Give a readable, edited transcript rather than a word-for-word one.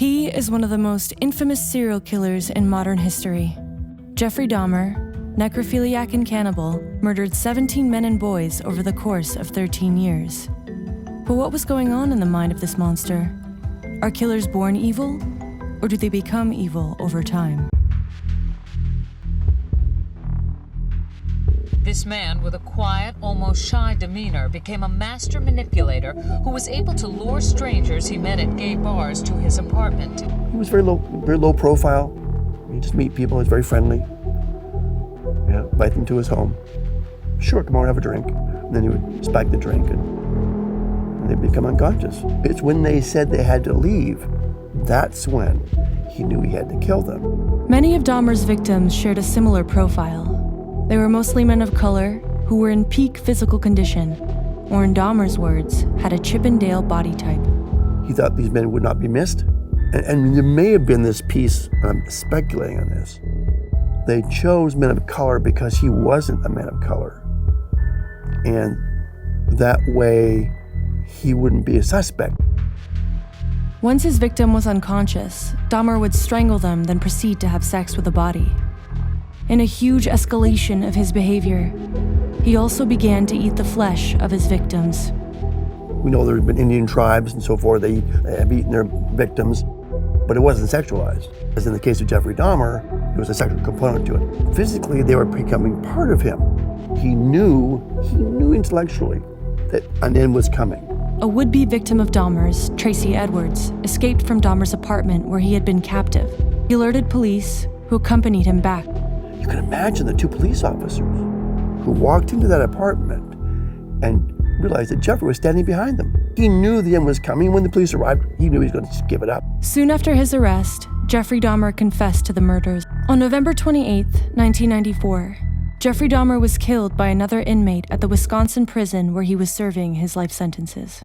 He is one of the most infamous serial killers in modern history. Jeffrey Dahmer, necrophiliac and cannibal, murdered 17 men and boys over the course of 13 years. But what was going on in the mind of this monster? Are killers born evil, or do they become evil over time? This man with a quiet, almost shy demeanor became a master manipulator who was able to lure strangers he met at gay bars to his apartment. He was very low profile. He'd just meet people, he was very friendly. Yeah, invite them to his home. Sure, come over and have a drink. And then he would spike the drink and they'd become unconscious. It's when they said they had to leave, that's when he knew he had to kill them. Many of Dahmer's victims shared a similar profile. They were mostly men of color who were in peak physical condition, or in Dahmer's words, had a Chippendale body type. He thought these men would not be missed. And there may have been this piece, I'm speculating on this, they chose men of color because he wasn't a man of color. And that way, he wouldn't be a suspect. Once his victim was unconscious, Dahmer would strangle them, then proceed to have sex with the body. In a huge escalation of his behavior, he also began to eat the flesh of his victims. We know there have been Indian tribes and so forth, they have eaten their victims, but it wasn't sexualized. As in the case of Jeffrey Dahmer, there was a sexual component to it. Physically, they were becoming part of him. He knew intellectually that an end was coming. A would-be victim of Dahmer's, Tracy Edwards, escaped from Dahmer's apartment where he had been captive. He alerted police, who accompanied him back. You can imagine the two police officers who walked into that apartment and realized that Jeffrey was standing behind them. He knew the end was coming. When the police arrived, he knew he was going to just give it up. Soon after his arrest, Jeffrey Dahmer confessed to the murders. On November 28, 1994, Jeffrey Dahmer was killed by another inmate at the Wisconsin prison where he was serving his life sentences.